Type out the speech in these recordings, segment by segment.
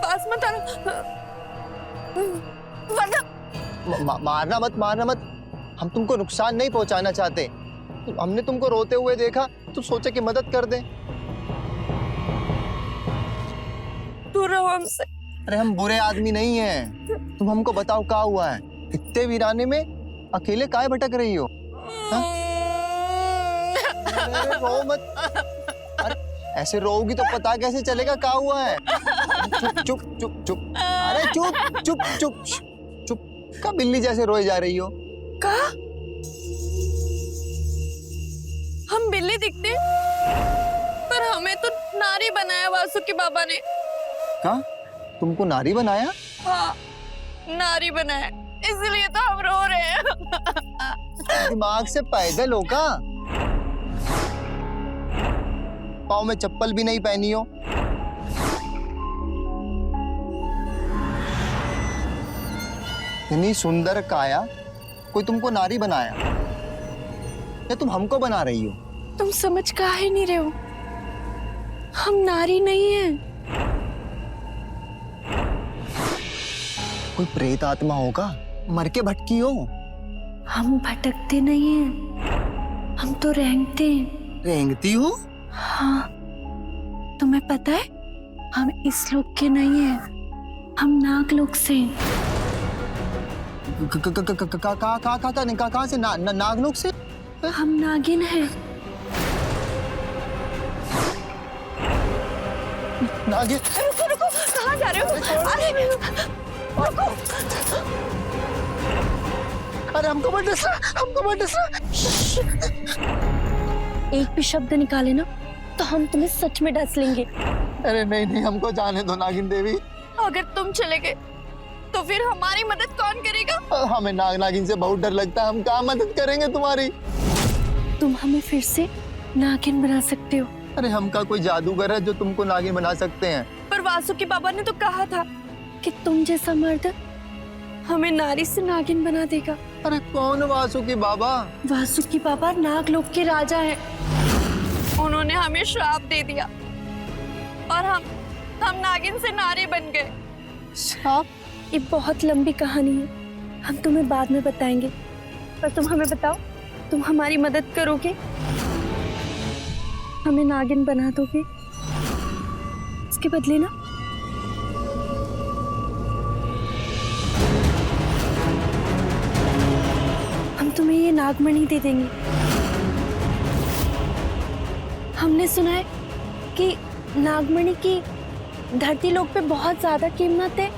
पास मत आना, वरना मारना मत, मारना मत। हम तुमको नुकसान नहीं पहुंचाना चाहते। हमने तुमको रोते हुए देखा तो सोचा कि मदद कर दें। दूर रहो हमसे। अरे हम बुरे आदमी नहीं हैं। तुम हमको बताओ क्या हुआ है? इतने वीराने में अकेले काहे भटक रही हो? अरे रो मत। अरे ऐसे रोगी तो पता कैसे चलेगा क्या हुआ है? चुप चुप चुप चुप। अरे चुप चुप चुप चुप। क्या बिल्ली जैसे रोए जा रही हो? कहा हम बिल्ली दिखते, पर हमें तो नारी बनाया वासुकी बाबा ने। क्या तुमको नारी बनाया? हाँ, नारी बनाया, इसलिए तो हम रो रहे हैं। दिमाग से पैदल हो का? पाँव में चप्पल भी नहीं पहनी हो? इतनी सुंदर काया कोई तुमको नारी बनाया या तुम हमको बना रही हो? तुम समझ काहे नहीं रहे हो? हम नारी नहीं हैं। कोई प्रेत आत्मा होगा, मर के भटकी हो। हम भटकते नहीं हैं, हम तो रेंगते हैं। रेंगती हो? हाँ, तुम्हें पता है हम इस लोक के नहीं हैं, हम नागलोक से हैं। कहाँ से? नागलोक से? हम नागिन हैं। नागिन? रुको रुको, कहाँ जा रहे हो? अरे रुको। अरे हमको मत डसना, हमको मत डसना। एक भी शब्द निकाले ना तो हम तुम्हें सच में डस लेंगे। अरे नहीं नहीं, हमको जाने दो नागिन देवी। अगर तुम चले गए तो फिर हमारी मदद कौन करेगा? हमें नागिन से बहुत डर लगता है। हम क्या मदद करेंगे तुम्हारी? तुम हमें फिर से नागिन बना सकते हो। अरे हम का कोई जादूगर है जो तुमको नागिन बना सकते हैं? पर वासुकी बाबा ने तो कहा था कि तुम जैसा मर्द हमें नारी से नागिन बना देगा। अरे कौन वासुकी बाबा? वासुकी बाबा नागलोक के राजा हैं। उन्होंने हमें श्राप दे दिया और हम नागिन से नारी बन गए। श्राप? ये बहुत लंबी कहानी है, हम तुम्हें बाद में बताएंगे। पर तुम हमें बताओ, तुम हमारी मदद करोगे? हमें नागिन बना दोगे? इसके बदले ना हम तुम्हें ये नागमणि दे देंगे। हमने सुना है कि नागमणि की धरती लोक पे बहुत ज्यादा कीमत है।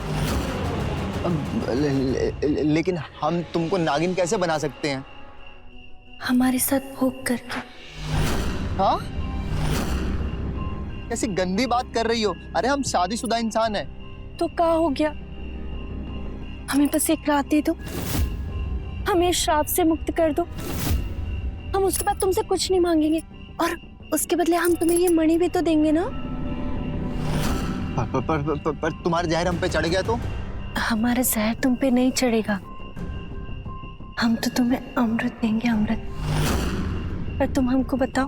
लेकिन हम तुमको नागिन कैसे बना सकते हैं? हमारे साथ भोग करके। हाँ? कैसी गंदी बात कर रही हो? अरे हम शादीशुदा इंसान हैं। तो क्या हो गया? हमें बस एक रात दे दो, हमें श्राप से मुक्त कर दो। हम उसके बाद तुमसे कुछ नहीं मांगेंगे और उसके बदले हम तुम्हें ये मणि भी तो देंगे ना। पर तुम्हारा जहर हम पे चढ़ गया तो? हमारा जहर तुम पे नहीं चढ़ेगा, हम तो तुम्हें अमृत देंगे, अमृत। पर तुम हमको बताओ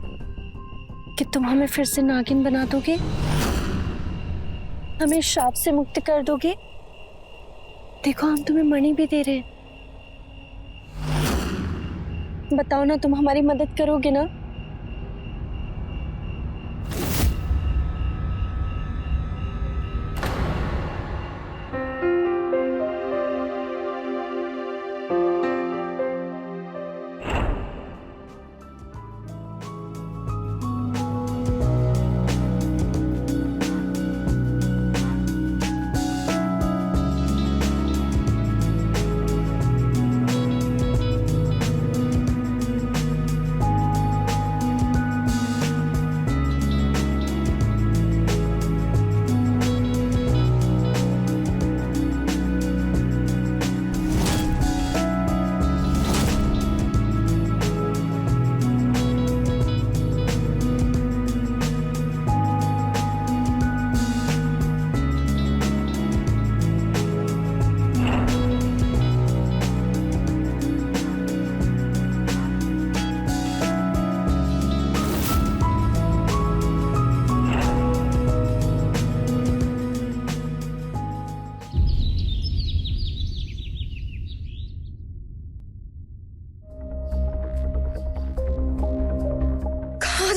कि तुम हमें फिर से नागिन बना दोगे? हमें श्राप से मुक्त कर दोगे? देखो हम तुम्हें मणि भी दे रहे हैं। बताओ ना, तुम हमारी मदद करोगे ना?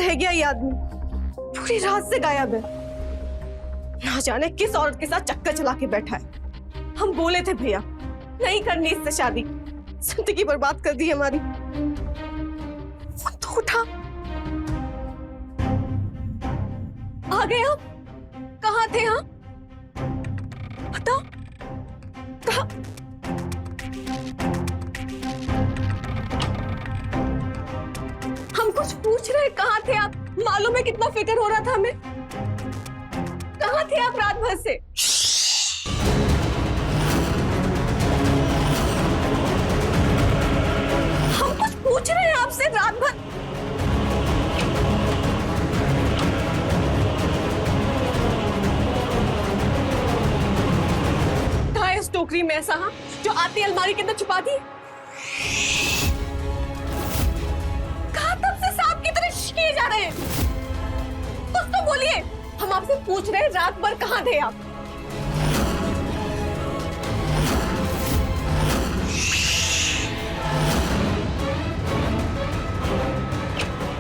रह गया ये आदमी? पूरी रात से गायब है। ना जाने किस औरत के साथ चक्कर चला के बैठा है। हम बोले थे भैया नहीं करनी इससे शादी, जिंदगी बर्बाद कर दी हमारी। तो उठा, आ गए आप? कहाँ थे आप? बताओ कहाँ? हम कुछ पूछ रहे, कहाँ थे आप? मालूम है कितना फिक्र हो रहा था हमें। कहाँ थे आप रात भर से? हम कुछ पूछ रहे हैं आपसे रात भर। कहाँ है उस टोकरी में ऐसा जो आती अलमारी के अंदर छुपा दी? कहाँ तब से सांप की तरह किए जा रहे हैं? कुछ तो बोलिए। हम आपसे पूछ रहे हैं रात भर कहाँ थे आप?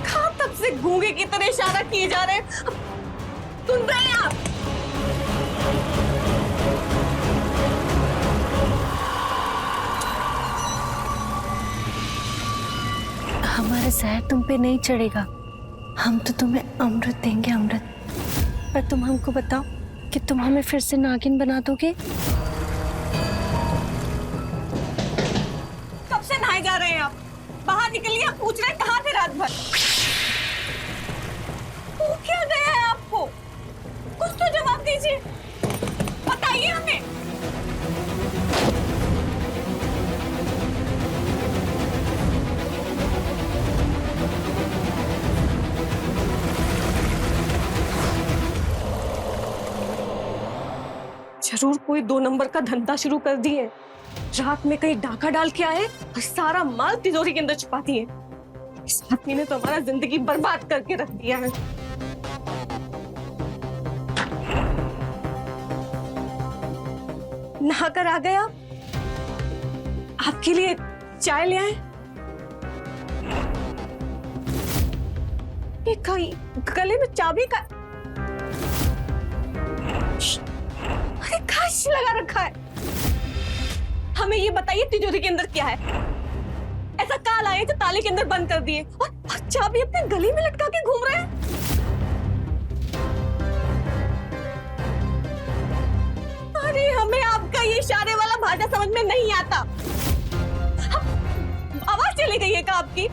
कहाँ तब से गूंगे की तरह इशारा किए जा रहे हैं? सुन रहे हैं आप? हमारा जहर तुम पे नहीं चढ़ेगा, हम तो तुम्हें अमृत देंगे, अमृत। पर तुम हमको बताओ कि तुम हमें फिर से नागिन बना दोगे? कब से नहाए जा रहे हैं आप? बाहर निकलिए, आप पूछ रहे हैं कहाँ थे रात भर? हो क्या गया है आपको? कुछ तो जवाब दीजिए, बताइए हमें। जरूर कोई 2 नंबर का धंधा शुरू कर दिए। रात में कहीं डाका डाल के आए और सारा माल तिजोरी के अंदर छुपा दिए। इस आदमी ने तो हमारा जिंदगी बर्बाद करके रख दिया है। नहाकर आ गया, आपके लिए चाय ले आए। ये गले में चाबी का खास लगा रखा है। हमें ये बताइए तिजोरी के अंदर क्या है? ऐसा काल आए जो ताले के अंदर बंद कर दिए और चाबी अपने गले में लटका के घूम रहे हैं। अरे हमें आपका ये इशारे वाला भाषा समझ में नहीं आता। आवाज चली गई है क्या आपकी?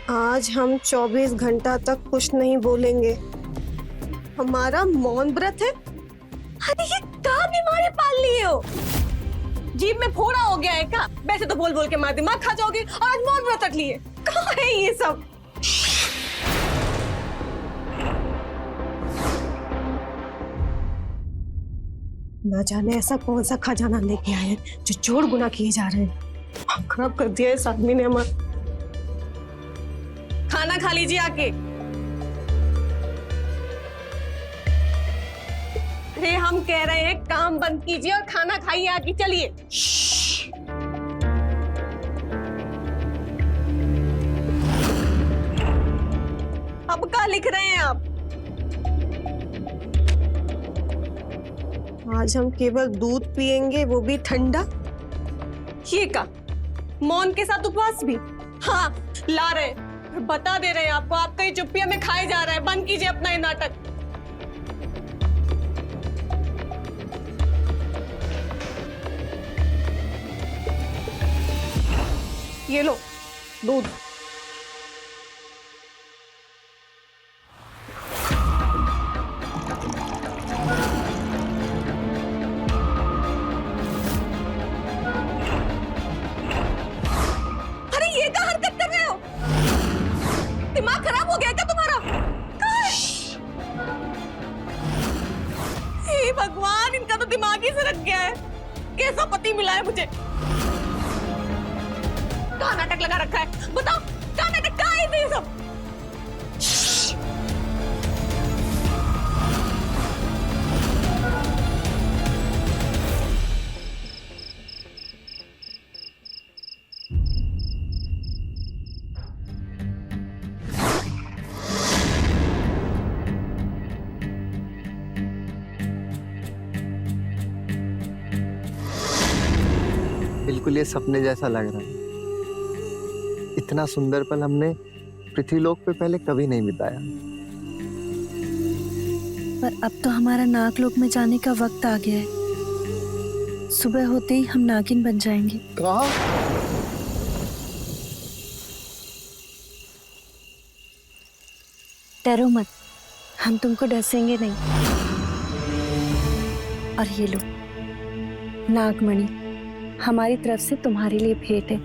आज हम 24 घंटा तक कुछ नहीं बोलेंगे। हमारा मौन व्रत है। अरे ये क्या बीमारी पाल लिए हो? जीभ में फोड़ा हो गया है क्या? वैसे तो बोल बोल के मार दिमाग खा जाओगे और आज मौन व्रत रख लिए। कहाँ है ये सब? ना जाने ऐसा कौन सा खजाना लेके आए हैं जो जोड़ गुना किए जा रहे हैं। खराब कर दिया इस आदमी ने हमारा। खाना खा लीजिए आके। अरे हम कह रहे हैं काम बंद कीजिए और खाना खाइए आके। चलिए। अब क्या लिख रहे हैं आप? आज हम केवल दूध पिएंगे, वो भी ठंडा। ये का मौन के साथ उपवास भी? हाँ ला रहे हैं। बता दे रहे हैं आपको, आपका ये चुप्पिया में खाए जा रहा है। बंद कीजिए अपना ये नाटक। ये लो दूध। अरे ये क्या हरकत कर रहे हो? दिमाग खराब हो गया क्या तुम्हारा? हे भगवान, इनका तो दिमाग ही से रख गया है। कैसा पति मिला है मुझे? कहाँ नाटक लगा रखा है? बताओ कहाँ नाटक, कहाँ है ये सब? बिल्कुल ये सपने जैसा लग रहा है। इतना सुंदर पल हमने पृथ्वीलोक पे पहले कभी नहीं बिताया। पर अब तो हमारा नागलोक में जाने का वक्त आ गया है। सुबह होते ही हम नागिन बन जाएंगे। कहाँ? डरो मत, हम तुमको डसेंगे नहीं। और ये लो नागमणि, हमारी तरफ से तुम्हारे लिए भेंट है।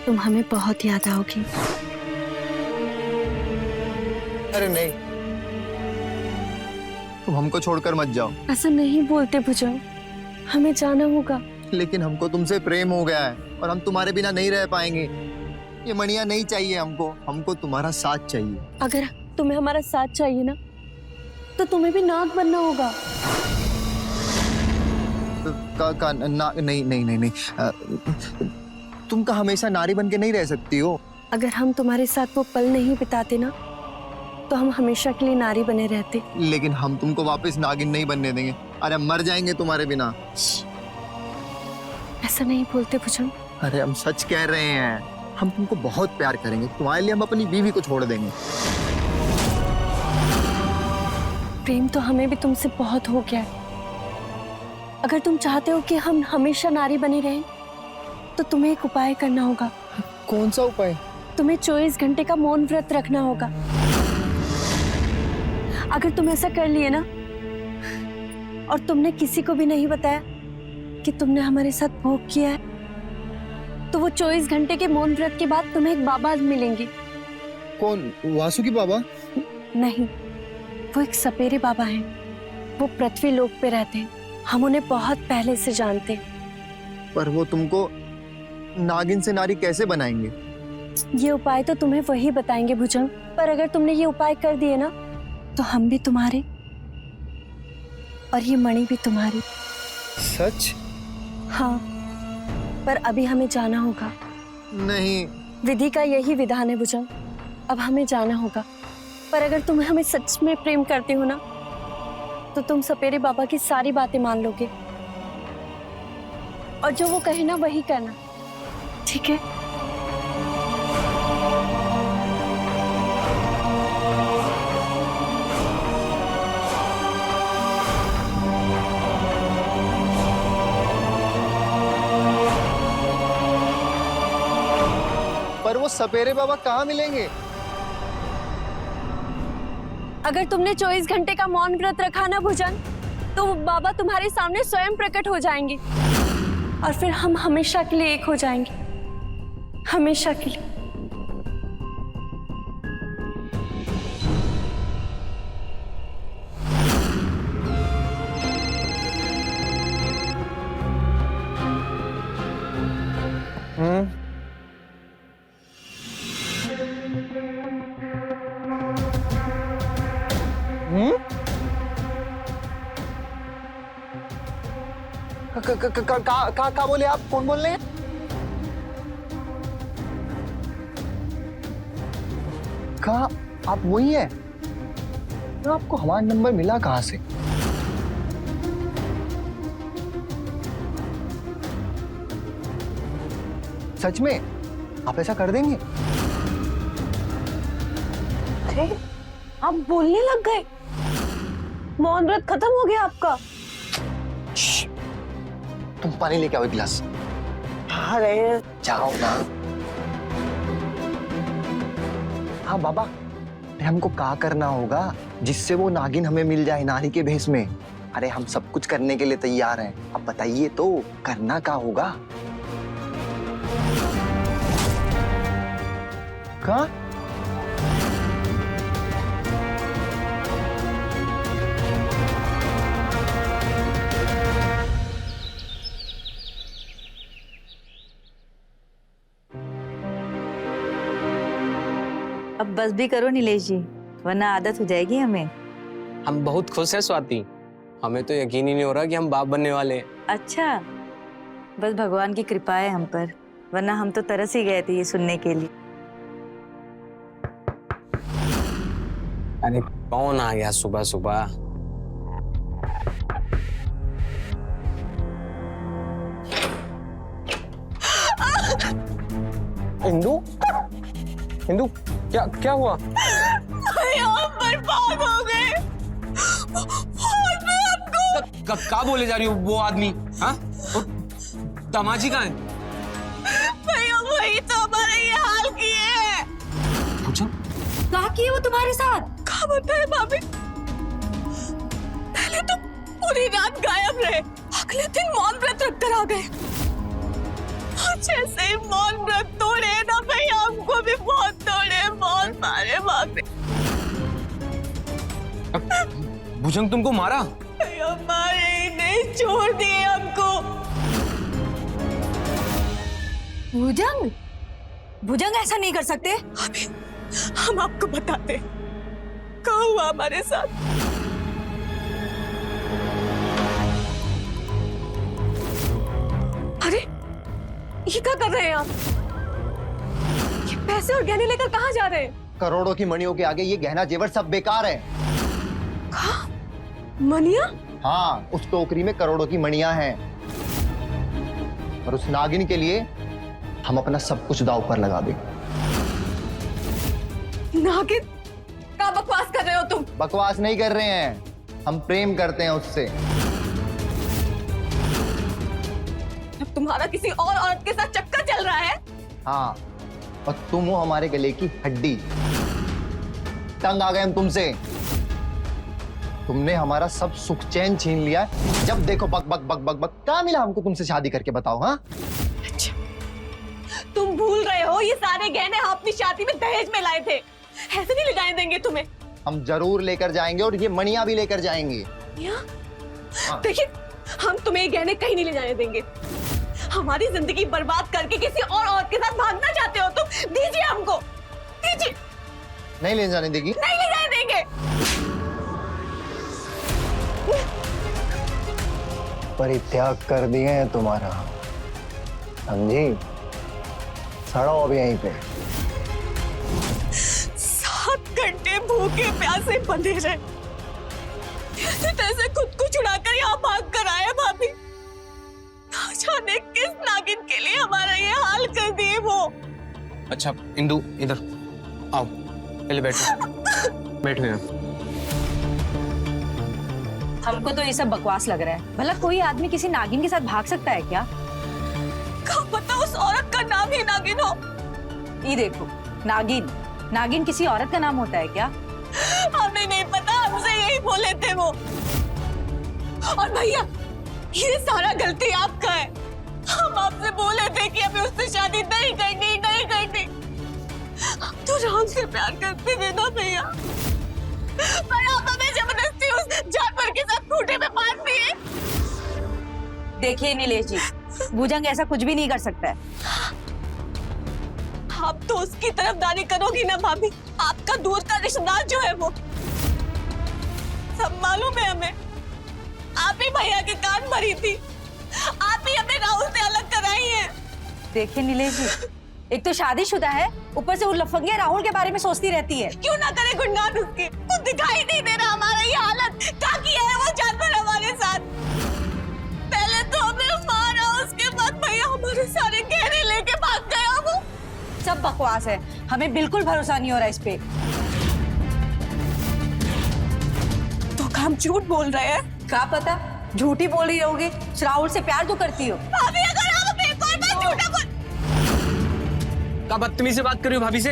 तुम हमें बहुत याद आओगी। अरे नहीं, तुम हमको छोड़कर मत जाओ। ऐसा नहीं बोलते भुजंग, हमें जाना होगा। लेकिन हमको तुमसे प्रेम हो गया है और हम तुम्हारे बिना नहीं रह पाएंगे। ये मणियां नहीं चाहिए हमको, हमको तुम्हारा साथ चाहिए। अगर तुम्हें हमारा साथ चाहिए ना, तो तुम्हें भी नाग बनना होगा। नहीं। तुम का हमेशा नारी बन के नहीं रह सकती हो। अगर हम तुम्हारे साथ वो पल नहीं बिताते ना, तो हम हमेशा के लिए नारी बने रहते। लेकिन हम तुमको वापस नागिन नहीं बनने देंगे। अरे मर जाएंगे तुम्हारे बिना। ऐसा नहीं बोलते भुजंग। अरे हम सच कह रहे हैं, हम तुमको बहुत प्यार करेंगे। तुम्हारे लिए हम अपनी बीवी को छोड़ देंगे। प्रेम तो हमें भी तुमसे बहुत हो गया है। अगर तुम चाहते हो कि हम हमेशा नारी बने रहें, तो तुम्हें एक उपाय करना होगा। कौन सा उपाय? तुम्हें 24 घंटे का मौन व्रत रखना होगा। अगर तुम ऐसा कर लिए ना, और तुमने किसी को भी नहीं बताया कि तुमने हमारे साथ भोग किया है, तो वो 24 घंटे के मौन व्रत के बाद तुम्हें एक बाबा मिलेंगे। कौन? वासुकी बाबा? नहीं, वो एक सपेरे बाबा हैं। वो पृथ्वी लोक पे रहते हैं। हम उन्हें बहुत पहले से जानते हैं। पर वो तुमको नागिन से नारी कैसे बनाएंगे? ये उपाय तो तुम्हें वही बताएंगे भुजंग। पर अगर तुमने ये उपाय कर दिए ना, तो हम भी तुम्हारे और ये मणि भी तुम्हारी। सच? हाँ, पर अभी हमें जाना होगा। नहीं। विधि का यही विधान है भुजंग। अब हमें जाना होगा। पर अगर तुम हमें सच में प्रेम करते हो ना, तो तुम सपेरे बाबा की सारी बातें मान लोगे, और जो वो कहे ना वही करना, ठीक है? पर वो सपेरे बाबा कहाँ मिलेंगे? अगर तुमने 24 घंटे का मौन व्रत रखा ना भुजंग, तो वो बाबा तुम्हारे सामने स्वयं प्रकट हो जाएंगे, और फिर हम हमेशा के लिए एक हो जाएंगे। हमेशा के लिए। का बोले आप? कौन बोल रहे हैं? कहा आप वही है? तो आपको हमारा नंबर मिला कहाँ से? सच में आप ऐसा कर देंगे? अरे आप बोलने लग गए। मौन व्रत खत्म हो गया आपका। तुम पानी लेके आओ एक गिलास। अरे जाओ ना। हाँ बाबा, हमको क्या करना होगा जिससे वो नागिन हमें मिल जाए नारी के भेष में? अरे हम सब कुछ करने के लिए तैयार हैं। अब बताइए तो करना क्या होगा? क्या? अब बस भी करो नीलेश जी, वरना आदत हो जाएगी हमें। हम बहुत खुश हैं स्वाति। हमें तो यकीन ही नहीं हो रहा कि हम बाप बनने वाले हैं। अच्छा, बस भगवान की कृपा है हम पर, वरना हम तो तरस ही गए थे ये सुनने के लिए। अरे कौन आ गया सुबह सुबह? इंदु, इंदु, क्या क्या हुआ? हम बर्बाद हो गए। क्या बोले जा रही हो? वो आदमी, हाँ? और दामाजी कहाँ है? भैया वही तो हमारा ये हाल किए हैं। पूछो। कहा किए वो तुम्हारे साथ? क्या बताए भाभी, पहले तो पूरी रात गायब रहे, अगले दिन मौन व्रत रख कर आ गए। और जैसे ही मौन व्रत तोड़े ना भैया, हमको भी बहुत तोड़े, बहुत मारे भाभी। भुजंग तुमको मारा? भैया मारे ही नहीं, छोड़ दिए हमको। भुजंग, भुजंग ऐसा नहीं कर सकते। अभी हम आपको बताते क्या हुआ हमारे साथ। अरे ये क्या कर रहे हैं आप? ये पैसे और गहने लेकर कहाँ जा रहे हैं? करोड़ों की मणियों के आगे ये गहना जेवर सब बेकार है। मनिया? हाँ, उस टोकरी में करोड़ों की मणियां हैं और उस नागिन के लिए हम अपना सब कुछ दांव पर लगा दें। नागिन? क्या बकवास कर रहे हो तुम? बकवास नहीं कर रहे हैं, हम प्रेम करते हैं उससे। अब तुम्हारा किसी और औरत के साथ चक्कर चल रहा है? हाँ, और तुम हो हमारे गले की हड्डी। तंग आ गए हम तुमसे। तुमने हमारा सब सुख चैन छीन लिया। जब देखो बक बक बक बक बक। क्या मिला हमको तुमसे शादी करके, बताओ। हाँ, अच्छा, तुम भूल रहे हो ये सारे गहने हम अपनी शादी में दहेज में लाए थे। ऐसे नहीं ले जाने देंगे तुम्हें। हम जरूर लेकर जाएंगे और ये मणियां भी लेकर जाएंगे। हाँ। देखिए, हम तुम्हें ये गहने कहीं नहीं ले जाने देंगे। हमारी जिंदगी बर्बाद करके किसी और औरत के साथ भागना चाहते हो तुम? दीजिए हमको, दीजिए। नहीं ले जाने देगी? नहीं ले जाने देंगे। परित्याग कर दिए हैं तुम्हारा, समझी? सड़ो अब यहीं पे। 7 घंटे भूखे प्यासे बंधे रहे, कैसे तैसे खुद को छुड़ाकर यहाँ भाग कर आए भाभी। ना जाने किस नागिन के लिए हमारा ये हाल कर दिए वो। अच्छा इंदु, इधर आओ, पहले बैठो। बैठो यहाँ। हमको तो ये सब बकवास लग रहा है। भला कोई आदमी किसी नागिन के साथ भाग सकता है क्या? क्या पता उस औरत का नाम ही नागिन हो। ये देखो, नागिन, नागिन किसी औरत का नाम होता है क्या? हमें नहीं पता, हमसे यही बोले थे वो। और भैया, ये सारा गलती आपका है। हम आपसे बोले थे कि हमें उससे शादी नहीं करनी, नहीं करनी। हम तो राम से प्यार करते थे ना भैया, पर आप हमें जबरदस्ती उस जानवर के साथ खूंटे में बांध दिए। देखिए नीलेश जी, भुजंग ऐसा कुछ भी नहीं कर सकता है। आप तो उसकी तरफदारी करोगी ना भाभी। आपका दूर का रिश्तेदार जो है वो, सब मालूम है हमें। आप ही भैया के कान भरी थी, आप ही हमें राहुल से अलग कराई है। देखिए नीलेश जी, एक तो शादीशुदा है, ऊपर से वो लफंगे राहुल के बारे में सोचती रहती है। क्यों ना करे गुणगान उसके? कुछ दिखाई नहीं दे रहा हमारा ये हालत। क्या किया है वो जानवर हमारे साथ? पहले तो हमें मारा, उसके बाद भैया हमारे सारे गहने लेके भाग गया वो। सब बकवास है, हमें बिल्कुल भरोसा नहीं हो रहा इस पे। तो हम झूठ बोल रहे हैं? क्या पता, झूठी बोल रही होगी। राहुल से प्यार तो करती हो। भाभी अगर आप एक और बार झूठा बोल। क्या बदतमीजी से बात कर रही हो भाभी से?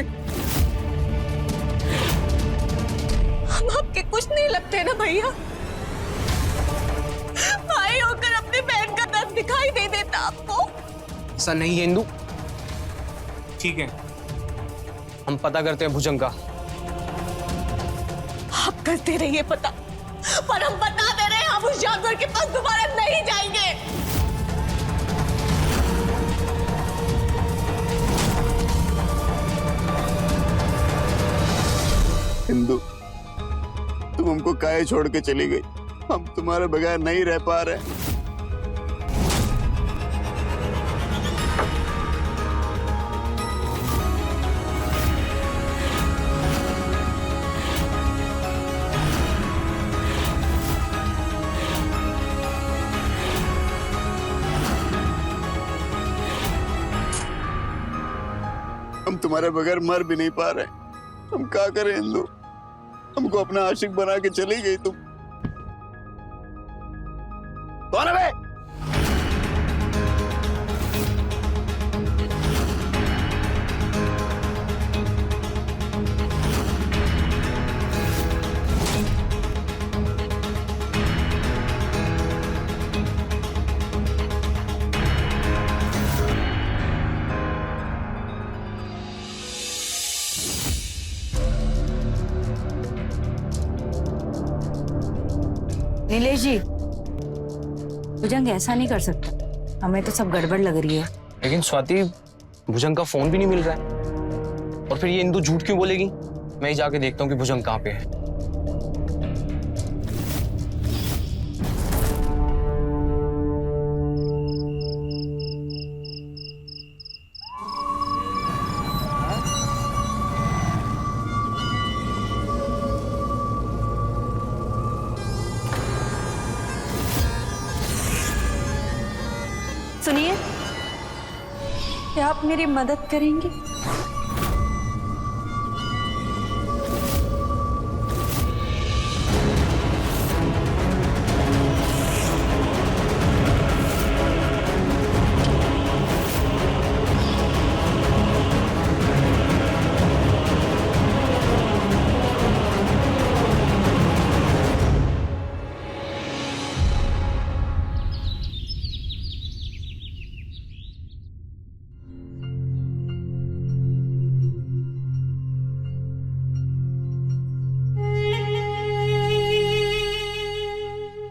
हम आपके कुछ नहीं लगते ना भैया। भाई होकर अपनी बहन का दर्द दिखाई नहीं देता आपको? ऐसा नहीं है इंदु। ठीक है, हम पता करते हैं भुजंग का। आप करते रहिए पता, पर हम बता दे रहे हैं, हम उस जानवर के पास दोबारा नहीं जाएंगे। इंदु, तुम हमको काहे छोड़ के चली गई? हम तुम्हारे बगैर नहीं रह पा रहे। हम तुम्हारे बगैर मर भी नहीं पा रहे। हम क्या करें इंदु? हमको अपना आशिक बना के चली गई तुम। कौन है बे? नीलेश जी, भुजंग ऐसा नहीं कर सकता। हमें तो सब गड़बड़ लग रही है। लेकिन स्वाति, भुजंग का फोन भी नहीं मिल रहा है। और फिर ये इंदु झूठ क्यों बोलेगी? मैं ही जाके देखता हूँ कि भुजंग कहाँ पे है। सुनिए, क्या आप मेरी मदद करेंगे?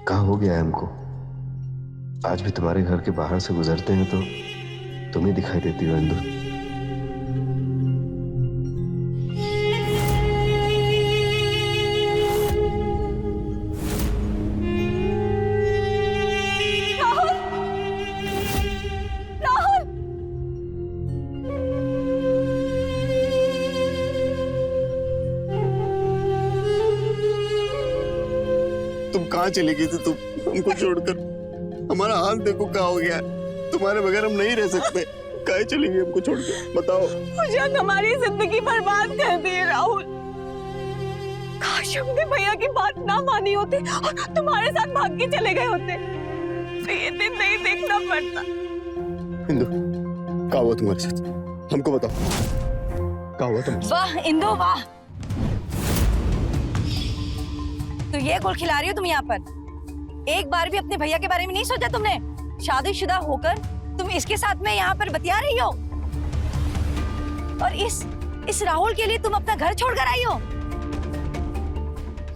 कहाँ हो गया है हमको? आज भी तुम्हारे घर के बाहर से गुजरते हैं तो तुम ही दिखाई देती हो इंदु। तुम कहाँ चली गई थी तुम हमको छोड़कर? हमारा हाल देखो क्या हो गया है। तुम्हारे बगैर हम नहीं रह सकते। कहाँ चली गई हमको छोड़कर? बताओ। भुजंग हमारी जिंदगी बर्बाद कर दी है राहुल। काश हमने भैया की बात ना मानी होती और तुम्हारे साथ भाग के चले गए होते तो ये दिन नहीं देखना पड़ता। इंदु, क्या हुआ तुम्हारे साथ? हमको बताओ, क्या हुआ तुम? वाह इंदु वाह, तो ये गुल खिला रही हो तुम यहाँ पर? एक बार भी अपने भैया के बारे में नहीं सोचा तुमने? शादीशुदा होकर तुम इसके साथ में यहाँ पर बतिया रही हो और इस राहुल के लिए तुम अपना घर छोड़कर आई हो।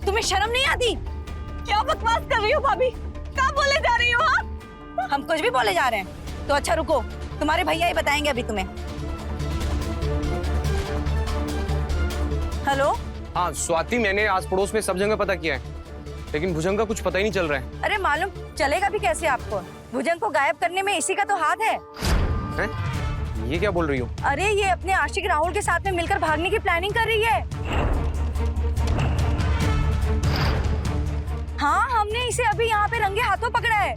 तुम्हें शर्म नहीं आती? क्या बकवास कर रही हो भाभी? क्या बोले जा रही हो? हाँ, हम कुछ भी बोले जा रहे हैं तो अच्छा रुको, तुम्हारे भैया ही बताएंगे अभी तुम्हें। हेलो। हाँ स्वाति, मैंने आस पड़ोस में सब जगह पता किया है, लेकिन भुजंग का कुछ पता ही नहीं चल रहा है। अरे मालूम चलेगा भी कैसे आपको? भुजंग को गायब करने में इसी का तो हाथ है। हैं? ये क्या बोल रही हो? अरे ये अपने आशिक राहुल के साथ में मिलकर भागने की प्लानिंग कर रही है। हाँ, हमने इसे अभी यहाँ पे रंगे हाथों पकड़ा है।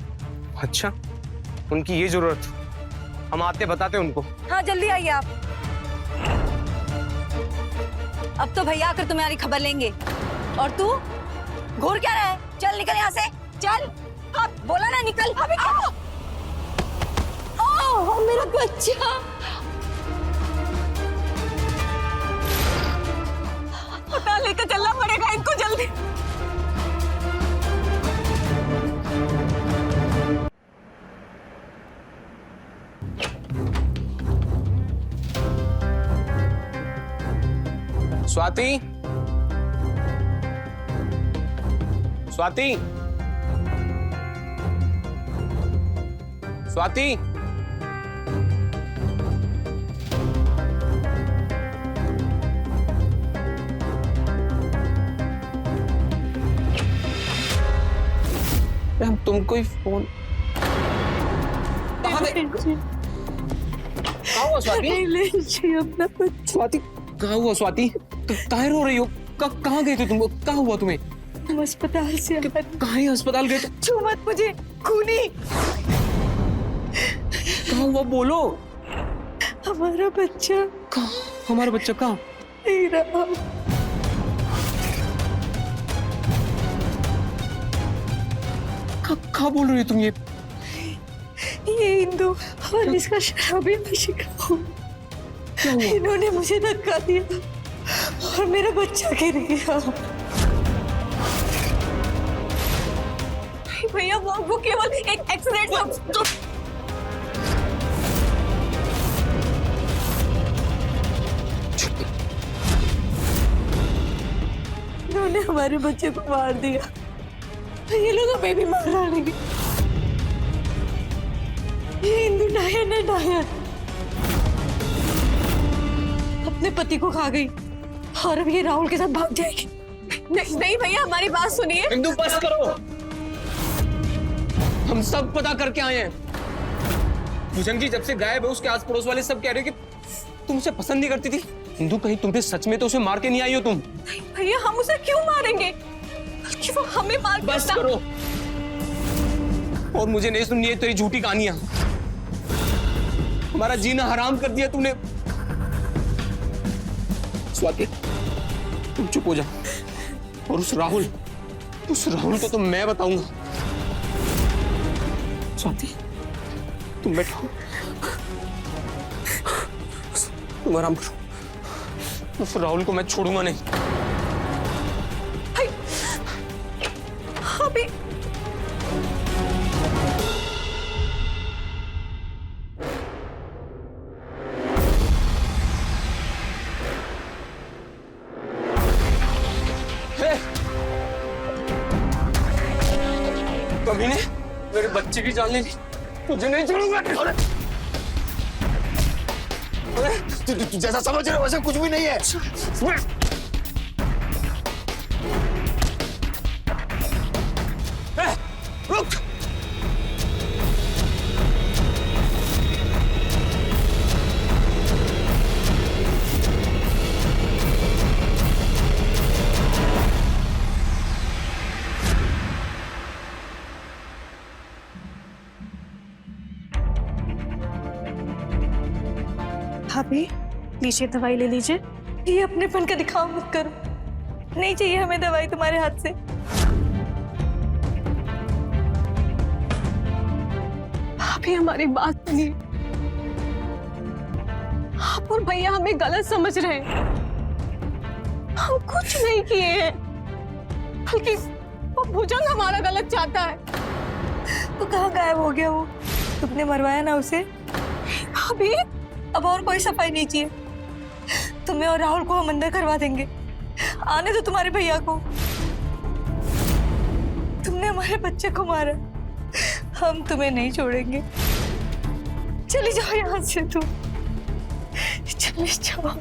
अच्छा, उनकी ये जरूरत? हम आते बताते उनको। हाँ जल्दी आइए आप। अब तो भैया आकर तुम्हारी खबर लेंगे। और तू घूर क्या रहा है? चल निकल यहाँ से, चल। अब बोला ना निकल। अभी क्या? ओह मेरा बच्चा। पता लेकर चलना पड़ेगा इनको जल्दी। स्वाति, स्वाति, स्वाति, हम तुमको ही फोन। कहाँ हुआ स्वाति? अपना स्वाति कहाँ हुआ? स्वाति काहे रो रही हो? कहाँ गए थे तुम? क्या हुआ तुम्हें? हम अस्पताल से कहाँ अस्पताल गए थे? छू मत मुझे, खूनी। कहाँ हुआ बोलो? हमारा बच्चा हमारा बच्चा कहाँ? नहीं रहा। कहाँ बोल रही हो तुम ये? इंदु और इसका शराबी नशा हो। इन्होंने मुझे धक्का दिया और मेरा बच्चा गिर गया। भैया वो केवल एक एक्सीडेंट था। इन्होंने हमारे बच्चे को मार दिया। ये लोग हमें भी मार डालेंगे। ये इंदु डायन है, डायन। अपने पति को खा गई और अब ये राहुल के साथ भाग जाएगी। नहीं भैया, हमारी बात सुनिए। इंदु बस करो, हम सब पता करके आए हैं। भुजंगी जब से गायब है उसके आस पड़ोस वाले सब कह रहे हैं कि तुम उसे पसंद नहीं करती थी। इंदु कहीं तुमने सच में तो उसे मार के नहीं आई हो तुम? नहीं भैया, हम उसे क्यों मारेंगे? बल्कि वो हमें मार के बस करो, और मुझे नहीं सुननी है तेरी झूठी कहानियां। हमारा जीना हराम कर दिया तूने। स्वाति, तुम चुप हो जाओ। और उस राहुल को तो मैं बताऊंगा। स्वाति, तुम बैठो, तुम आराम करो। उस राहुल को मैं छोड़ूंगा नहीं। अभी कभी ने मेरे बच्चे की जान ले ली, तुझे नहीं छोड़ूंगा। तू जैसा समझ रहे हो वैसा कुछ भी नहीं है। रुक, भाभी, लीजिए दवाई ले लीजिए। ये अपनेपन का दिखाव मत करो। नहीं चाहिए हमें दवाई तुम्हारे हाथ से। भाभी, हमारी बात सुनिए। आप और भैया हमें गलत समझ रहे हैं। हम कुछ नहीं किए हैं, बल्कि वो भुजंग हमारा गलत चाहता है। तो कहाँ गायब हो गया वो? तुमने मरवाया ना उसे? भाभी, अब और कोई सफाई नहीं चाहिए। तुम्हें और राहुल को हम अंदर करवा देंगे। आने दो तुम्हारे भैया को। तुमने हमारे बच्चे को मारा, हम तुम्हें नहीं छोड़ेंगे। चली जाओ यहाँ से, तुम चले जाओ।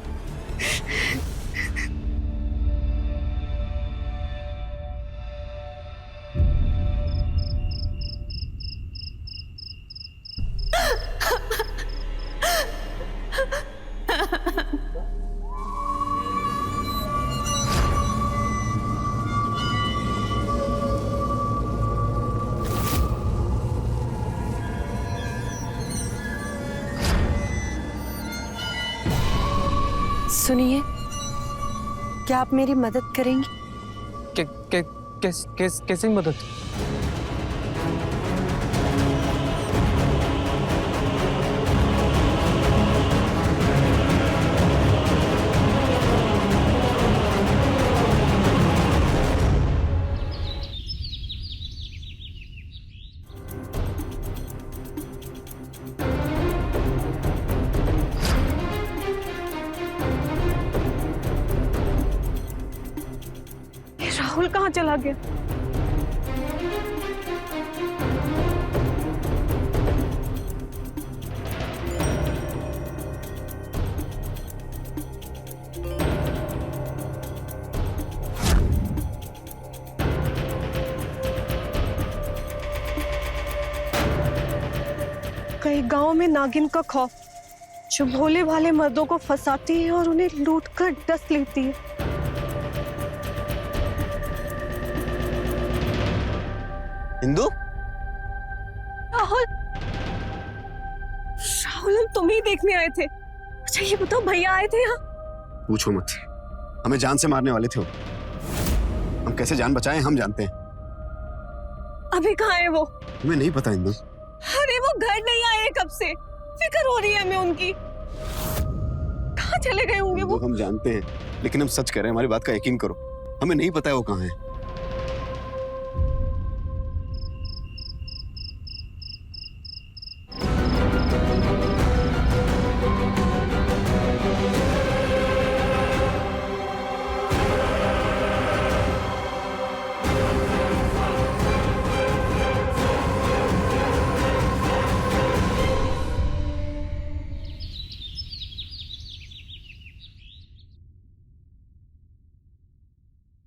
सुनिए, क्या आप मेरी मदद करेंगी? कैसे मदद? राहुल कहाँ चला गया? कई गांव में नागिन का खौफ, जो भोले भाले मर्दों को फंसाती है और उन्हें लूटकर डस लेती है। इंदु, राहुल, राहुल, हम तुम ही देखने आए थे। अच्छा ये बताओ, भैया आए थे यहाँ? पूछो मत, हमें जान से मारने वाले थे वो। हम कैसे जान बचाएं हम जानते हैं। अभी कहाँ है वो? तुम्हें नहीं पता इंदु? अरे वो घर नहीं आए कब से, फिक्र हो रही है हमें उनकी। कहाँ चले गए होंगे वो? हम जानते हैं, लेकिन हम सच कह रहे हैं, हमारी बात का यकीन करो। हमें नहीं पता है वो कहाँ है।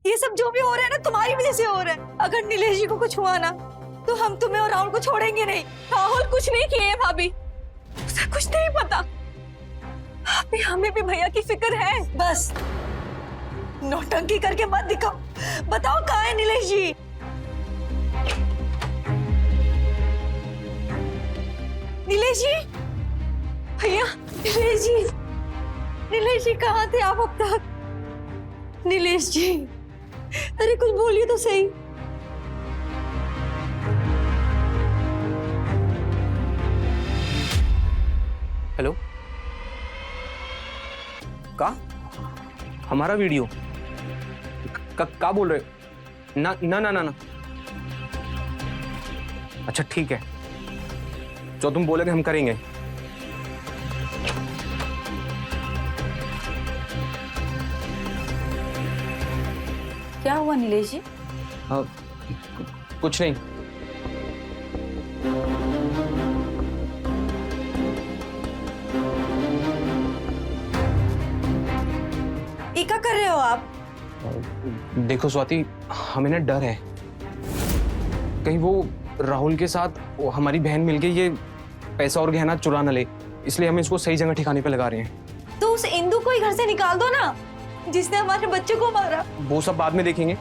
ये सब जो भी हो रहा है ना तुम्हारी वजह से हो रहा है। अगर नीलेश जी को कुछ हुआ ना तो हम तुम्हें और राहुल को छोड़ेंगे नहीं। राहुल कुछ नहीं किए भाभी, उसे कुछ नहीं पता। भाभी हमें भी भैया की फिक्र है। बस नौटंकी करके मत दिखाओ, बताओ कहाँ है नीलेश जी? नीलेश जी, भैया नीलेश जी कहाँ थे आप अब तक? नीलेश जी, अरे कुछ बोलिए तो सही। हेलो, का हमारा वीडियो का बोल रहे? ना ना ना ना ना। अच्छा ठीक है, जो तुम बोलोगे हम करेंगे। क्या हुआ नीलेश जी? कुछ नहीं। ये क्या कर रहे हो आप? देखो स्वाति, हमें ना डर है कहीं वो राहुल के साथ वो हमारी बहन मिलके ये पैसा और गहना चुरा न ले, इसलिए हम इसको सही जगह ठिकाने पे लगा रहे हैं। तो उस इंदु को ही घर से निकाल दो ना, जिसने हमारे बच्चे को मारा। वो सब बाद में देखेंगे,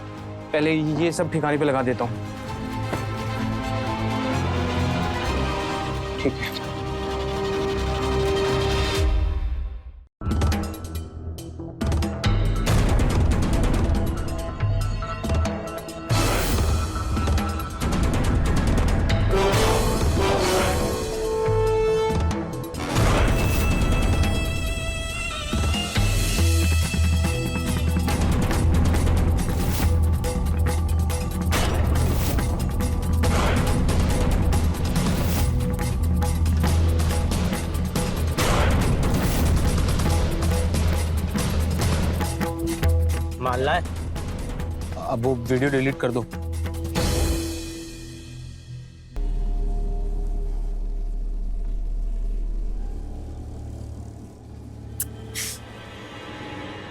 पहले ये सब ठिकाने पे लगा देता हूँ। ठीक है। मानला है, अब वो वीडियो डिलीट कर दो।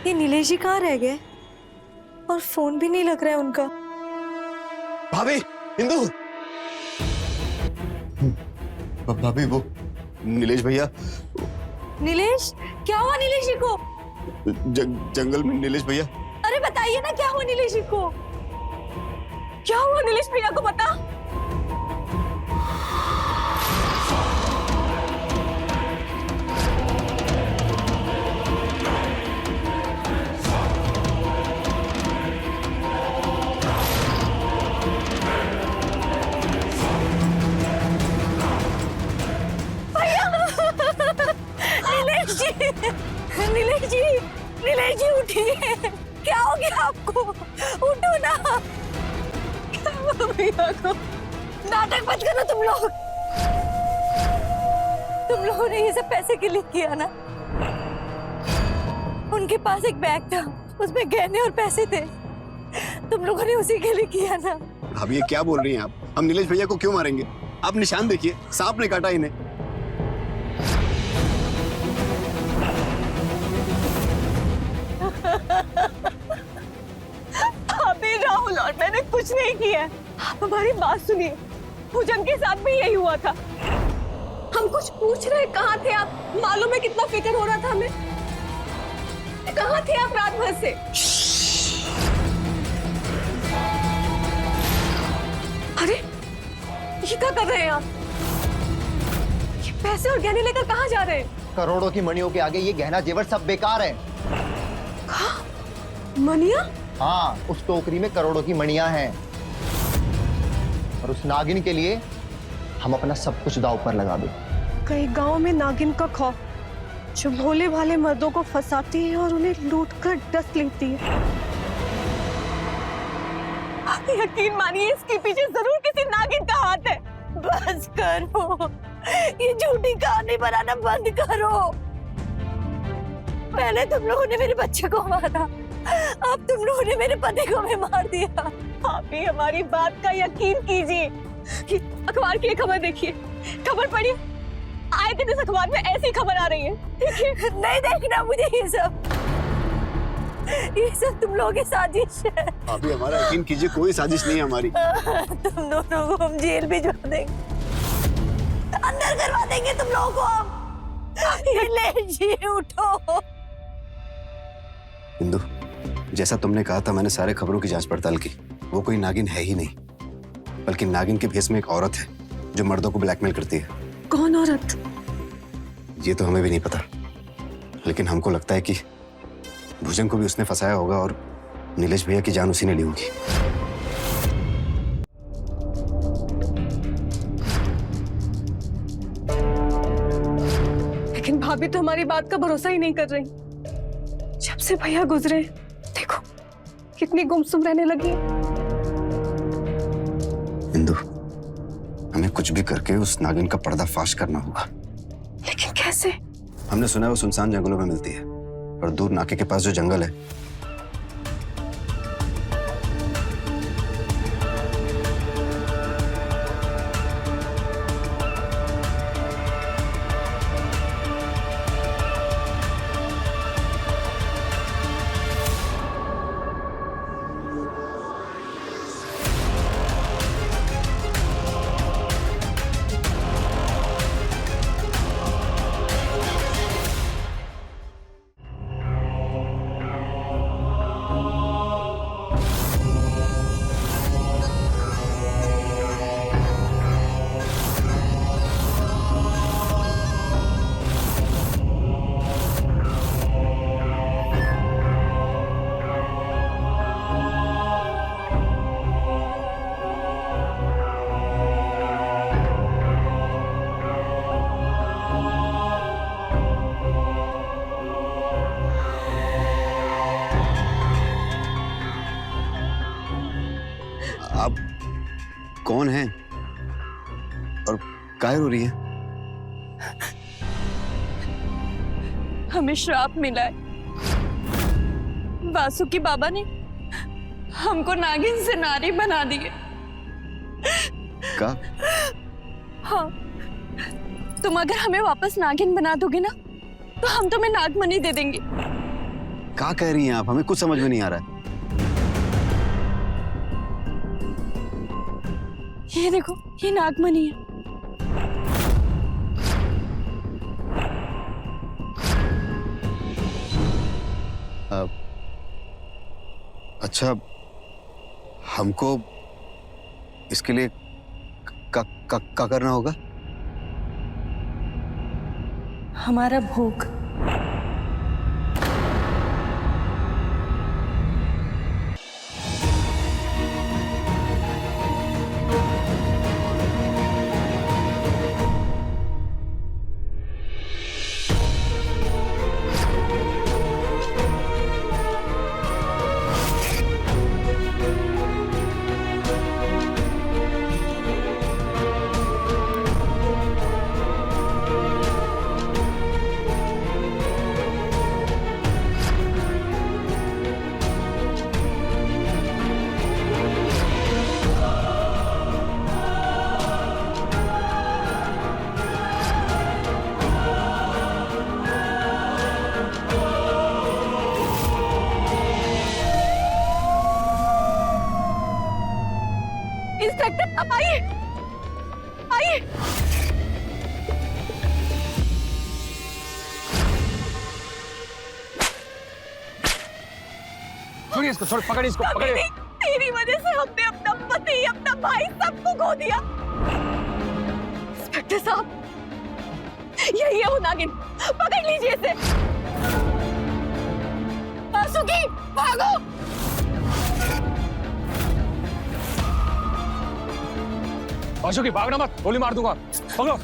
ये नीलेश जी कहाँ रह गए? और फोन भी नहीं लग रहा है उनका। भाभी, इंदु। भाभी वो नीलेश भैया। नीलेश, क्या हुआ नीलेश जी को? जंगल में नीलेश भैया। अरे बताइए ना क्या हुआ नीलेश जी को? क्या हुआ नीलेश भैया को बता। नीलेश जी उठिए, क्या हो गया आपको? उठो ना। क्या हुआ भैया को? नाटक मत करो तुम लोग। तुम लोगों ने ये सब पैसे के लिए किया ना? उनके पास एक बैग था, उसमें गहने और पैसे थे, तुम लोगों ने उसी के लिए किया ना? भाभी ये क्या बोल रही हैं आप? हम नीलेश भैया को क्यों मारेंगे? आप निशान देखिए, सांप ने काटा इन्हें। अभी राहुल और मैंने कुछ नहीं किया। आप हमारी बात सुनिए, पूजन के साथ भी यही हुआ था। हम कुछ पूछ रहे, कहाँ थे आप? मालूम है कितना फिक्र हो रहा था हमें। कहाँ थे आप रात भर से? अरे ये क्या कर रहे हैं आप? ये पैसे और गहने लेकर कहाँ जा रहे हैं? करोड़ों की मणियों के आगे ये गहना जेवर सब बेकार है। मनिया? हाँ, उस टोकरी में करोड़ों की मणियां हैं और उस नागिन के लिए हम अपना सब कुछ दांव पर लगा दें। कई गांव में नागिन का खौफ, जो भोले भाले मर्दों को फंसाती है और उन्हें लूटकर डस लेती है। आप यकीन मानिए, इसके पीछे जरूर किसी नागिन का हाथ है। बस करो, ये झूठी कहानी बनाना बंद करो। पहले तुम लोगों ने मेरे बच्चे को मारा, अब तुम लोगों ने मेरे पति को भी मार दिया। आप भी हमारी बात का यकीन कीजिए। ये अखबार की खबर देखिए, खबर पढ़िए। आए दिन इस अखबार में ऐसी खबर आ रही है। देखिए। नहीं देखना मुझे ये सब तुम लोगों की साजिश है। अभी हमारा यकीन कीजिए, कोई साजिश नहीं है हमारी। तुम दोनों को हम जेल भिजवा देंगे, अंदर करवा देंगे तुम लोगों को हम। ले जी, उठो। इंदु, जैसा तुमने कहा था, मैंने सारे खबरों की जांच पड़ताल की। वो कोई नागिन है ही नहीं, बल्कि नागिन के भेष में एक औरत है जो मर्दों को ब्लैकमेल करती है। कौन औरत? ये तो हमें भी नहीं पता, लेकिन हमको लगता है कि भुजंग को भी उसने फंसाया होगा और नीलेश भैया की जान उसी ने ली होगी। लेकिन भाभी तो हमारी बात का भरोसा ही नहीं कर रही। जब से भैया गुजरे, देखो कितनी गुमसुम रहने लगी है। इंदु, हमें कुछ भी करके उस नागिन का पर्दाफाश करना होगा। लेकिन कैसे? हमने सुना है वो सुनसान जंगलों में मिलती है, और दूर नाके के पास जो जंगल है, आप कौन हैं और काहे रो रही है? हमें श्राप मिला है। वासुकी बाबा ने हमको नागिन से नारी बना दिए। का? हाँ, तुम अगर हमें वापस नागिन बना दोगे ना, तो हम तुम्हें नागमणि दे देंगे। क्या कह रही हैं आप? हमें कुछ समझ में नहीं आ रहा है। ये देखो, ये नागमणि है। अच्छा, हमको इसके लिए का करना होगा? हमारा भोग। इंस्पेक्टर, अब आइए, आइए। छोड़िए इसको, छोड़, पकड़िए इसको, पकड़िए। तेरी वजह से हमने अपना पति, अपना भाई, सबको खो दिया। इंस्पेक्टर साहब, यही है वो नागिन, पकड़ लीजिए इसे। रॉकी भागो। अशोकी भागना मत, गोली मार दूंगा। पकड़ो,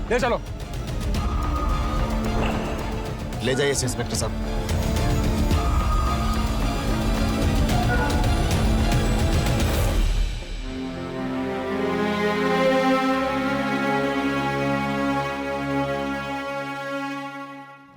ले चलो। ले जाइए इंस्पेक्टर साहब।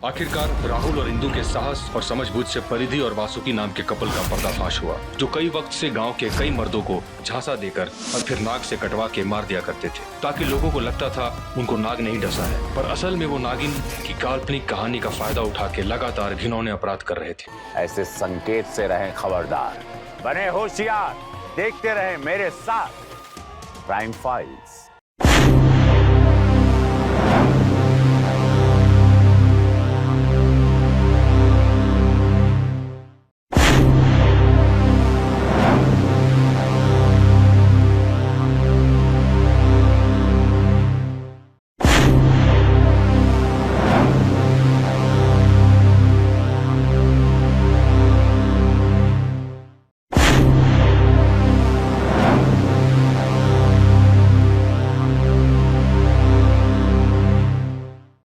आखिरकार राहुल और इंदु के साहस और समझबूझ से परिधि और वासुकी नाम के कपल का पर्दाफाश हुआ, जो कई वक्त से गांव के कई मर्दों को झांसा देकर और फिर नाग से कटवा के मार दिया करते थे, ताकि लोगों को लगता था उनको नाग नहीं डसा है, पर असल में वो नागिन की काल्पनिक कहानी का फायदा उठा के लगातार घिनौने अपराध कर रहे थे। ऐसे संकेत से रहें खबरदार, बने होशियार, देखते रहें मेरे साथ क्राइम फाइल्स।